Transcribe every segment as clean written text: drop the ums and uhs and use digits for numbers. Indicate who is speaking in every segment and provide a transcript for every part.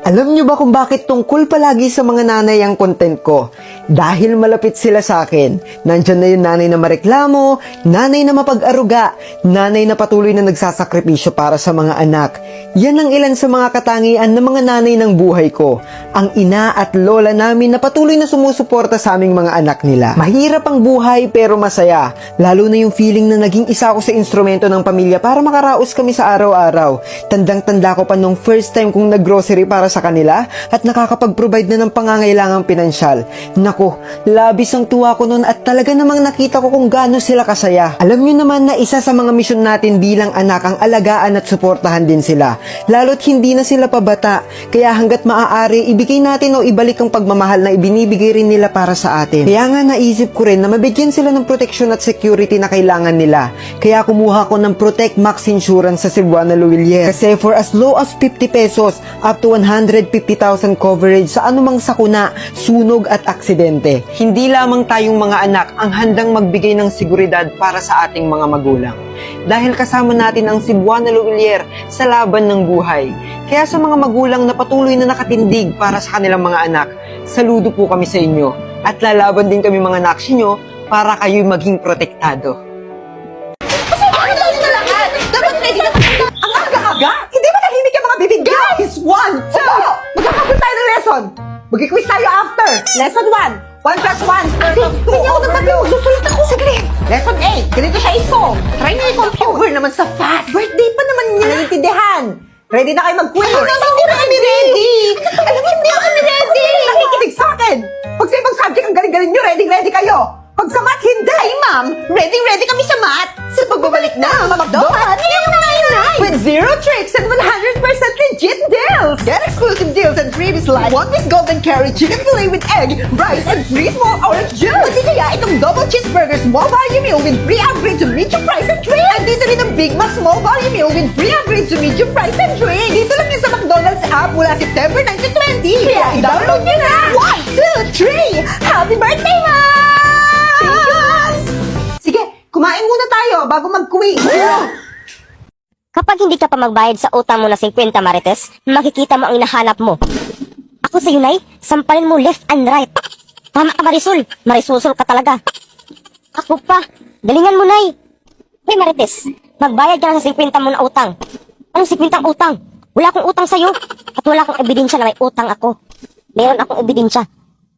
Speaker 1: Alam nyo ba kung bakit tungkol palagi sa mga nanay ang content ko? Dahil malapit sila sa akin. Nandyan na yung nanay na mareklamo, nanay na mapag-aruga, nanay na patuloy na nagsasakripisyo para sa mga anak. Yan ang ilan sa mga katangian ng mga nanay ng buhay ko. Ang ina at lola namin na patuloy na sumusuporta sa aming mga anak nila. Mahirap ang buhay pero masaya. Lalo na yung feeling na naging isa ako sa instrumento ng pamilya para makaraos kami sa araw-araw. Tandang-tanda ko pa nung first time kong nag-grocery para sa kanila at nakakapag-provide na ng pangangailangang pinansyal. Naku, labis ang tuwa ko noon at talaga namang nakita ko kung gaano sila kasaya. Alam niyo naman na isa sa mga misyon natin bilang anak ang alagaan at suportahan din sila. Lalo't hindi na sila pabata, kaya hanggat maaari ibigay natin o ibalik ang pagmamahal na ibinibigay rin nila para sa atin. Kaya nga naisip ko rin na mabigyan sila ng protection at security na kailangan nila. Kaya kumuha ko ng Protect Max Insurance sa Cebuana Luwilier. Kasi for as low as 50 pesos up to 150,000 coverage sa anumang sakuna, sunog at aksidente. Hindi lamang tayong mga anak ang handang magbigay ng seguridad para sa ating mga magulang. Dahil kasama natin ang Cebuana Luwilier sa laban ng buhay. Kaya sa mga magulang na patuloy na nakatindig para sa kanilang mga anak, saludo po kami sa inyo. At lalaban din kami mga naksi nyo para kayo'y maging protektado.
Speaker 2: Dapat ready na tayo. Ang aga-aga? Hindi ba tahimik yung mga bibig? Guys! 1, 2! Magkakabot tayo ng lesson. Mag-quiz tayo after. Lesson 1. 1 plus 1. Hindi ako nagtabi. Susulat ako. Saglit. Lesson 8. Ganito siya iso. Try niyo i-compute naman sa fast. Birthday pa naman niya. Naiintindihan. Ready na kayo mag-quiz? Hindi na kami ready. Alam mo, hindi na kami ready. Nakikinig sa akin. Pag sa ibang subject, ang galing-galing nyo, ready kayo. Pag sa math, hindi. Ay, ma'am, ready kami sa math. Sa pagbabalik na, mamakdohan, with 0 tricks and 100% legit deals. Get exclusive deals and freebies like 1 piece golden curry chicken fillet with egg, rice, and free small orange juice. Pati kaya itong double cheeseburger small value meal with free upgrade to medium fries and drink. And dito rin ang Big Mac small value meal with free upgrade to medium fries and drink. Dito lang yun sa McDonald's app mula September 9 to 20. Kaya i-download nyo na. 1, 2, 3. Happy birthday, ma'am! Sige, kumain muna tayo bago mag-quiz.
Speaker 3: Kapag hindi ka pa magbayad sa utang mo na 50 Marites, makikita mo ang hinahanap mo. Ako sa Nay, sampalin mo left and right. Tama ka Marisol, Marisusol ka talaga. Ako pa, galingan mo Nay. Hey Marites, magbayad ka na sa 50 mo na utang. Anong 50 utang? Wala akong utang sa'yo. At wala akong ebidensya na may utang ako. Meron akong ebidensya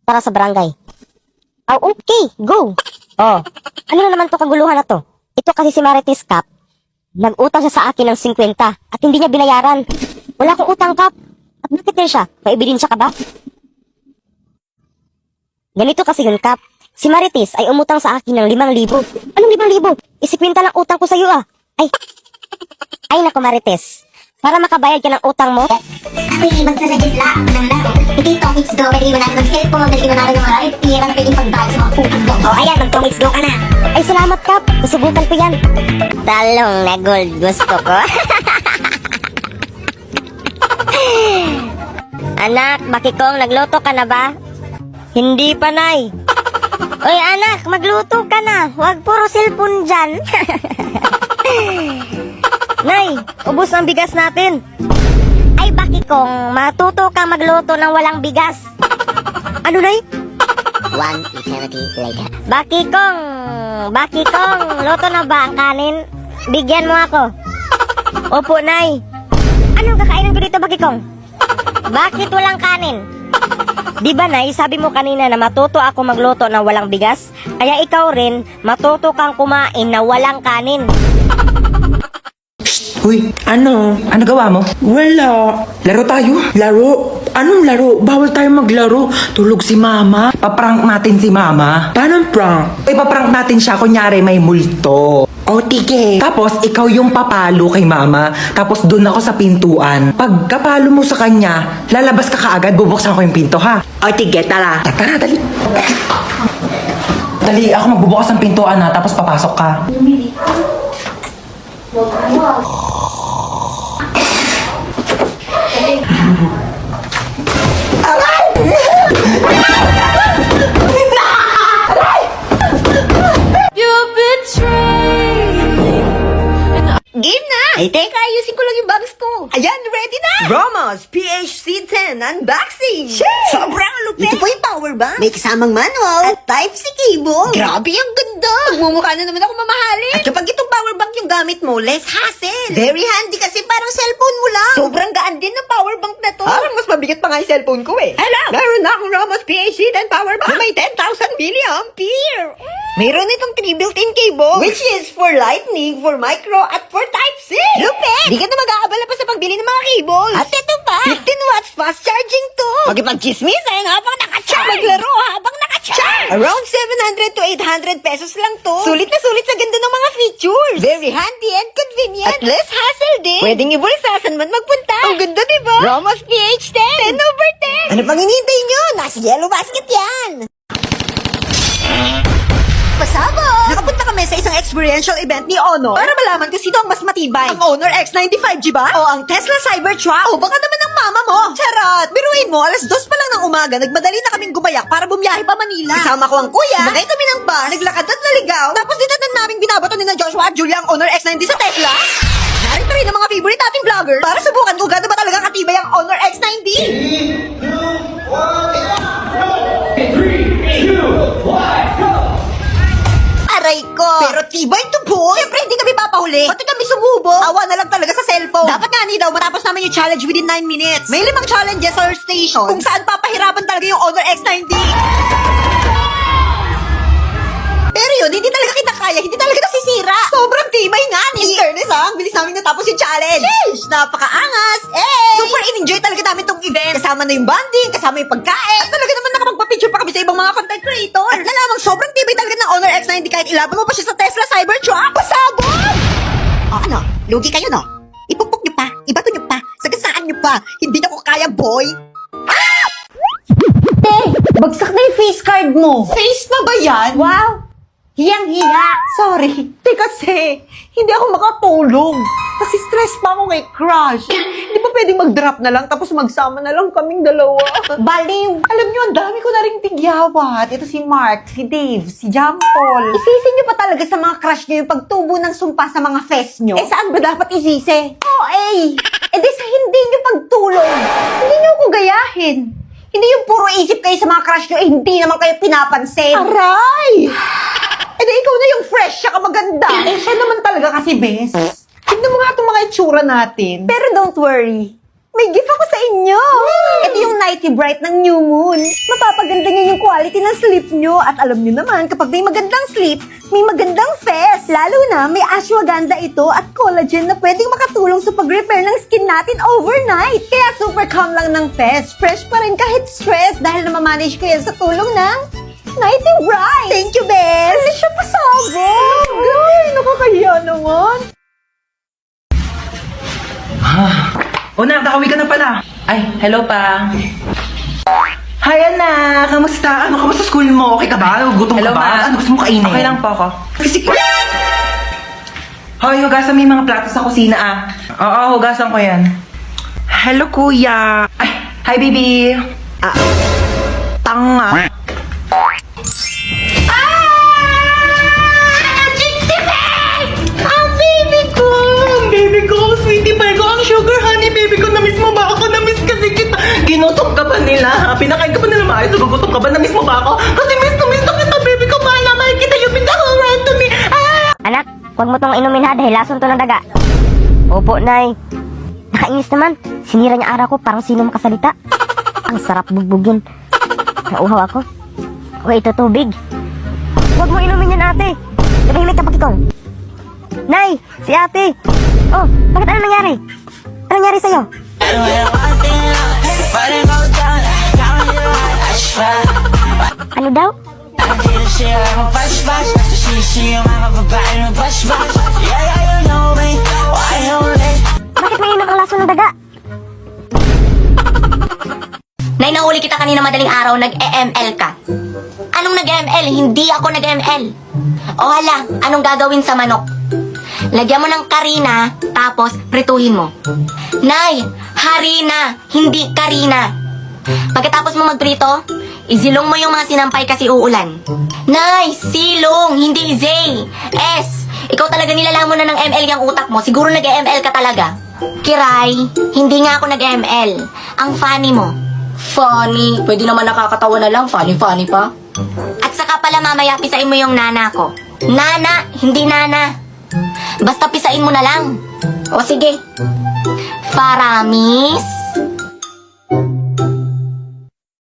Speaker 3: para sa barangay. Oh, okay, go. Oh, ano na naman to kaguluhan na to? Ito kasi si Marites Cap, nag-utang siya sa akin ng 50 at hindi niya binayaran. Wala akong utang, Cap. At bakit din siya? May ebidensya ka ba? Ganito kasi yun, Cap. Si Marites ay umutang sa akin ng 5,000. Anong 5,000? Isikwenta lang utang ko sa'yo, ah. Ay nako, Marites. Para makabayad ka ng utang mo,
Speaker 4: Ako'y magsasuggest lang ng laro. Hindi topics go, pwede mo natin mag-cellphone mo, dali mo natin ng marami pira na pwedeng pagbayad sa mga putang go.
Speaker 3: oh ayan, mag-topics go ka na. Ay salamat, Cap. Susubukan ko yan. Talong na gold gusto ko. Anak, bakikong, nagluto ka na ba? Hindi pa, Nay. Oy, anak, magluto ka na. Huwag puro cellphone dyan. Nay, ubos ang bigas natin. Ay, bakikong, matuto kang magluto ng walang bigas. Ano, Nay?
Speaker 4: 1 eternity later.
Speaker 3: Bakikong, luto na ba ang kanin? Bigyan mo ako. Opo, Nay. Anong kakainin ko dito, Bakikong? Bakit walang kanin? Di ba, Nay, sabi mo kanina na matuto ako magluto ng walang bigas? Kaya ikaw rin, matuto kang kumain na walang kanin.
Speaker 5: Uy, ano? Ano gawa mo? Wala. Laro tayo? Laro? Anong laro? Bawal tayo maglaro. Tulog si mama. Paprank natin si mama. Paano prank? Ipaprank natin siya, kunyari may multo. O, tige. Tapos, ikaw yung papalo kay mama. Tapos, doon ako sa pintuan. Pag kapalo mo sa kanya, lalabas ka kaagad, bubuksan ko yung pinto, ha? O, tige, tara. Tara, dali. Dali, ako magbubukas ng pintuan, ha? Tapos, papasok ka.
Speaker 2: Game na! Ay, teka, ayusin ko lang yung bags ko. Ayan, ready na!
Speaker 1: Ramos, PHC
Speaker 2: V10 unboxing! Sobrang lupit! Ito po yung power bank. May kasamang manual at Type-C cable. Grabe ang ganda! Magmumukha na naman ako mamahalin. At kapag itong power bank yung gamit mo, less hassle. Very handy kasi parang cellphone mo lang. Sobrang gaan din ng power bank na to. Parang mas mabigat pa nga yung cellphone ko eh. Hello! Meron na akong Ramos PHC10 power bank na may 10,000 milliampere. Mayroon itong 3 built-in cable, which is for lightning, for micro, at for Type-C. Lupit! Di ka na mag-aabala pa sa pagbili ng mga cables. At ito pa, 15 watts fast charging to. Magipag-chismisan habang nakacharge. Maglaro habang nakacharge. Around 700 to 800 pesos lang to. Sulit na sulit sa ganda ng mga features. Very handy and convenient. At less hassle din. Pwedeng ibulsa saan man magpunta. Ang ganda, diba? Ramos PH10. 10/10. Ano pang hinihintay nyo? Nasa yellow basket yan. Pasabog! Nakapunta kami sa isang experiential event ni Honor para malaman kung sino ang mas matibay. Ang Honor X95G ba? O ang Tesla Cybertruck? O baka naman ang mama mo? Charot! Biruin mo, alas 2 pa lang ng umaga, nagmadali na kaming gumayak para bumiyahe pa Manila. Kasama ko ang kuya, sumakay kami ng bus, naglakad at naligaw, tapos dinatan namin binabato ni na Joshua at Julia ang Honor X90 sa Tesla. Narito rin ang mga favorite nating vlogger para subukan kung gaano ba talaga katibay ang Honor X90. Aray ko! Pero tibay to boy! Siyempre hindi kami papahuli. Pati kami sumubo. Awa na lang talaga sa cellphone. Dapat nga ni daw matapos namin yung challenge within 9 minutes. May 5 challenges or station kung saan papahirapan talaga yung Honor X90. Pero yun, hindi talaga kita kaya, hindi talaga nasisira. Sobrang tibay nga ni. In fairness ha, ang bilis namin natapos yung challenge. Sheesh! Napakaangas! Super in-enjoy talaga namin tong event. Kasama na yung bonding, kasama yung pagkain. At talaga naman nakapagpa-picture pa kami sa ibang mga content creator. At nalamang sobrang tibay talaga ng Honor X90 kahit ilaban mo pa siya sa Tesla Cybertruck. Pasabog! O ano, lugi kayo no? Ipupok nyo pa, ibato nyo pa, sagasaan nyo pa. Hindi nyo ko kaya, boy.
Speaker 6: Bagsak na yung face card mo.
Speaker 2: Face na ba yan?
Speaker 6: Wow! Hiyang-hiya.
Speaker 2: Sorry. Kasi, hindi ako makatulog. Kasi stress pa ako kay Crush. Hindi ba pwedeng mag-drop na lang tapos magsama na lang kaming dalawa?
Speaker 6: Baliw.
Speaker 2: Alam niyo, ang dami ko na ring tigyawat. Ito si Mark, si Dave, si John Paul.
Speaker 6: Isisi niyo pa talaga sa mga crush niyo yung pagtubo ng sumpa sa mga fest niyo?
Speaker 2: Eh, saan ba dapat isisi?
Speaker 6: Eh di sa hindi niyo pagtulong. Hindi niyo ko gayahin. Hindi yung puro isip kayo sa mga crush niyo, hindi naman kayo pinapansin.
Speaker 2: Aray! Eh, di ikaw na yung fresh, siya ka maganda. Eh, siya naman talaga kasi best. Tignan mo nga itong mga itsura natin.
Speaker 6: Pero don't worry. May gift ako sa inyo. Ito yung Nighty Bright ng New Moon. Mapapaganda niyo yung quality ng sleep niyo. At alam niyo naman, kapag may magandang sleep, may magandang fest. Lalo na, may ashwagandha ito at collagen na pwedeng makatulong sa pag-repair ng skin natin overnight. Kaya super calm lang ng fest. Fresh pa rin kahit stress dahil namamanage ko yan sa tulong ng Nighty Bright.
Speaker 2: Thank you, Bes!
Speaker 6: Hindi siya pasabog.
Speaker 2: Ay, nakakahiya naman.
Speaker 5: O na, kakawi ka na pala. Ay, hello pa. Hi, anak. Kamusta? Ano, kamusta school mo? Okay ka ba? Gutom
Speaker 7: Hello,
Speaker 5: ka ba?
Speaker 7: ma.
Speaker 5: Ano gusto mo kainin?
Speaker 7: Okay lang po ako.
Speaker 5: Sige. Hoy, hugasan mo yung mga plato sa kusina ah.
Speaker 7: Oo, hugasan ko yan.
Speaker 5: Hello, kuya. Ay, hi, baby.
Speaker 7: Tanga.
Speaker 5: Baby ko, sweetie pie ko, ang sugar honey, baby ko, na-miss mo ba ako? Na-miss kasi kita. Ginutom ka ba nila? Pinakain ka ba nila maayos? Nagugutom ka ba? Na-miss mo ba ako? Kasi miss na kita, baby ko. Mahal na mahal kita. You've been the whole right to me. Ah!
Speaker 3: Anak, huwag mo tong inumin ha dahil lason to ng daga. Opo, Nay. Nakainis naman. Sinira niya araw ko parang sino makasalita. Ang sarap bugbugin. Nauhaw ako. O ito tubig. Huwag mo inumin yan, ate. Tumahimik kapag ikaw. Nay, si ate. Oh, bakit ano nangyari? Ano nangyari sa'yo? Ano daw? Bakit may inom ang laso ng daga?
Speaker 4: Nay, nahuli kita kanina madaling araw, nag-EML ka. Anong nag-EML? Hindi ako nag-EML. O hala, anong gagawin sa manok? Lagyan mo ng karina, tapos prituhin mo. Nay, harina, hindi karina. Pagkatapos mo magprito, isilong mo yung mga sinampay kasi uulan. Nay, silong, hindi Z. S. Ikaw talaga nilalamon na ng ML yung utak mo. Siguro nag-ML ka talaga. Kiray, hindi nga ako nag-ML. Ang funny mo. Funny? Pwede naman nakakatawa na lang. Funny pa. At saka pala mamaya pisain mo yung nana ko. Nana, hindi nana. Basta pisain mo na lang. O sige. Paramis.